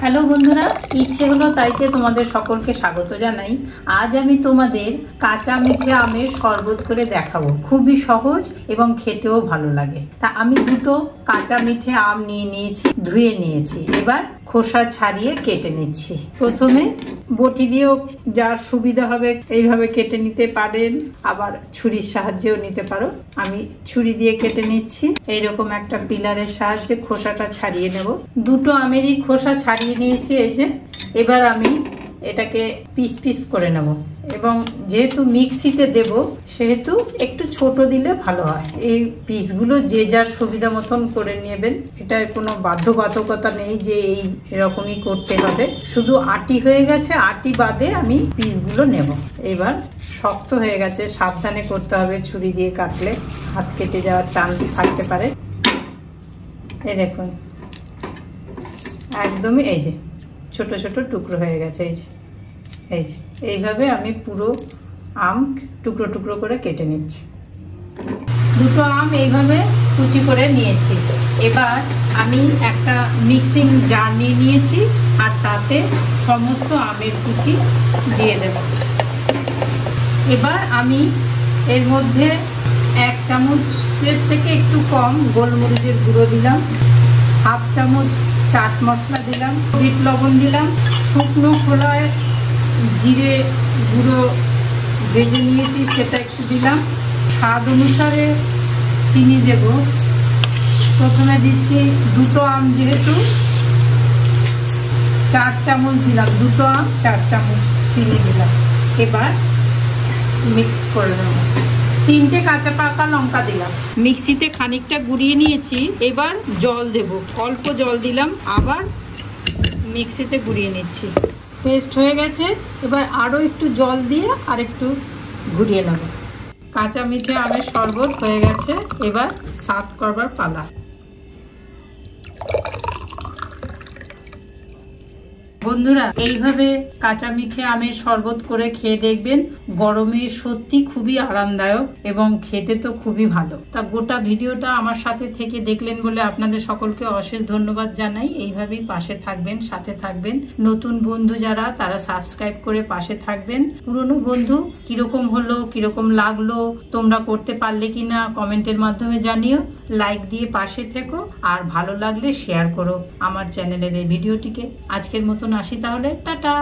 Hello বন্ধুরা, ইচ্ছে হলো তাইতে তোমাদের সকলকে স্বাগত জানাই। আজ আমি তোমাদের কাঁচা মিঠে আমের শরবত করে দেখাবো। খুবই সহজ এবং খেতেও ভালো লাগে। তা আমি দুটো কাঁচা মিঠে আম নিয়ে নিয়েছি, ধুয়ে নিয়েছি। এবার খোসা ছাড়িয়ে কেটে নিচ্ছি। প্রথমে বটি দিয়েও যার সুবিধা হবে এইভাবে কেটে নিতে পারেন, আবার ছুরির সাহায্যেও নিতে পারো। আমি ছুরি দিয়ে কেটে নিচ্ছি। এইরকম একটা পিলারের সাহায্যে খোসাটা ছাড়িয়ে নেব। দুটো আমেরই খোসা ছাড়িয়ে নিয়েছি। এই যে এবার আমি এটাকে পিস পিস করে নেব, এবং যেহেতু মিক্সিতে দেব সেহেতু একটু ছোট দিলে ভালো হয়। এই পিসগুলো যে যার সুবিধা মতন করে নেবেন। এটার কোনো বাধ্যবাধকতা নেই যে এই এরকমই করতে হবে। শুধু আটি হয়ে গেছে, আটি বাদে আমি পিসগুলো নেব। এবার শক্ত হয়ে গেছে, সাবধানে করতে হবে। ছুরি দিয়ে কাটলে হাত কেটে যাওয়ার চান্স থাকতে পারে। এই দেখুন, একদমই এই যে ছোট ছোট টুকরো হয়ে গেছে। এই যে এইভাবে আমি পুরো আম টুকরো টুকরো করে কেটে নিচ্ছি। দুটো আম এইভাবে কুচি করে নিয়েছি। এবার আমি একটা মিক্সিং জার নিয়ে নিয়েছি, আর তাতে সমস্ত আমের কুচি দিয়ে দেব। এবার আমি এর মধ্যে 1 চামচের থেকে একটু কম গোলমরিচের গুঁড়ো দিলাম, 1/2 চামচ চাট মশলা দিলাম, বিট লবণ দিলাম, শুকনো খোলায় জিরে গুঁড়ো ভেজে নিয়েছি সেটা একটু দিলাম, স্বাদ অনুসারে চিনি দেব। প্রথমে দিচ্ছি দুটো আম, যেহেতু 4 চামচ দিলাম। দুটো আম 4 চামচ চিনি দিলাম। এবার মিক্স করে দেবো। 3টে কাঁচা পাকা লঙ্কা দিলাম। মিক্সিতে খানিকটা গুঁড়িয়ে নিয়েছি। এবার জল দেব, অল্প জল দিলাম, আবার মিক্সিতে গুঁড়িয়ে নিচ্ছি। পেস্ট হয়ে গেছে। এবার আরও একটু জল দিয়ে আর একটু ঘুরিয়ে নেব। কাঁচা মিঠে আমের শরবত হয়ে গেছে। এবার সার্ভ করবার পালা। বন্ধুরা, এইভাবে কাঁচা মিঠে আমের শরবত করে খেয়ে দেখবেন। গরমে সত্যি খুবই আরামদায়ক এবং খেতে তো খুবই ভালো। তা গোটা ভিডিওটা আমার সাথে থেকে দেখলেন বলে আপনাদের সকলকে অশেষ ধন্যবাদ জানাই। এইভাবেই পাশে থাকবেন, সাথে থাকবেন। নতুন বন্ধু যারা, তারা সাবস্ক্রাইব করে পাশে থাকবেন। পুরনো বন্ধু কিরকম হলো, কিরকম লাগলো, তোমরা করতে পারলে কিনা কমেন্টের মাধ্যমে জানিও। লাইক দিয়ে পাশে থেকো, আর ভালো লাগলে শেয়ার করো আমার চ্যানেলের এই ভিডিওটিকে। আজকের মতন আসি তাহলে, টাটা।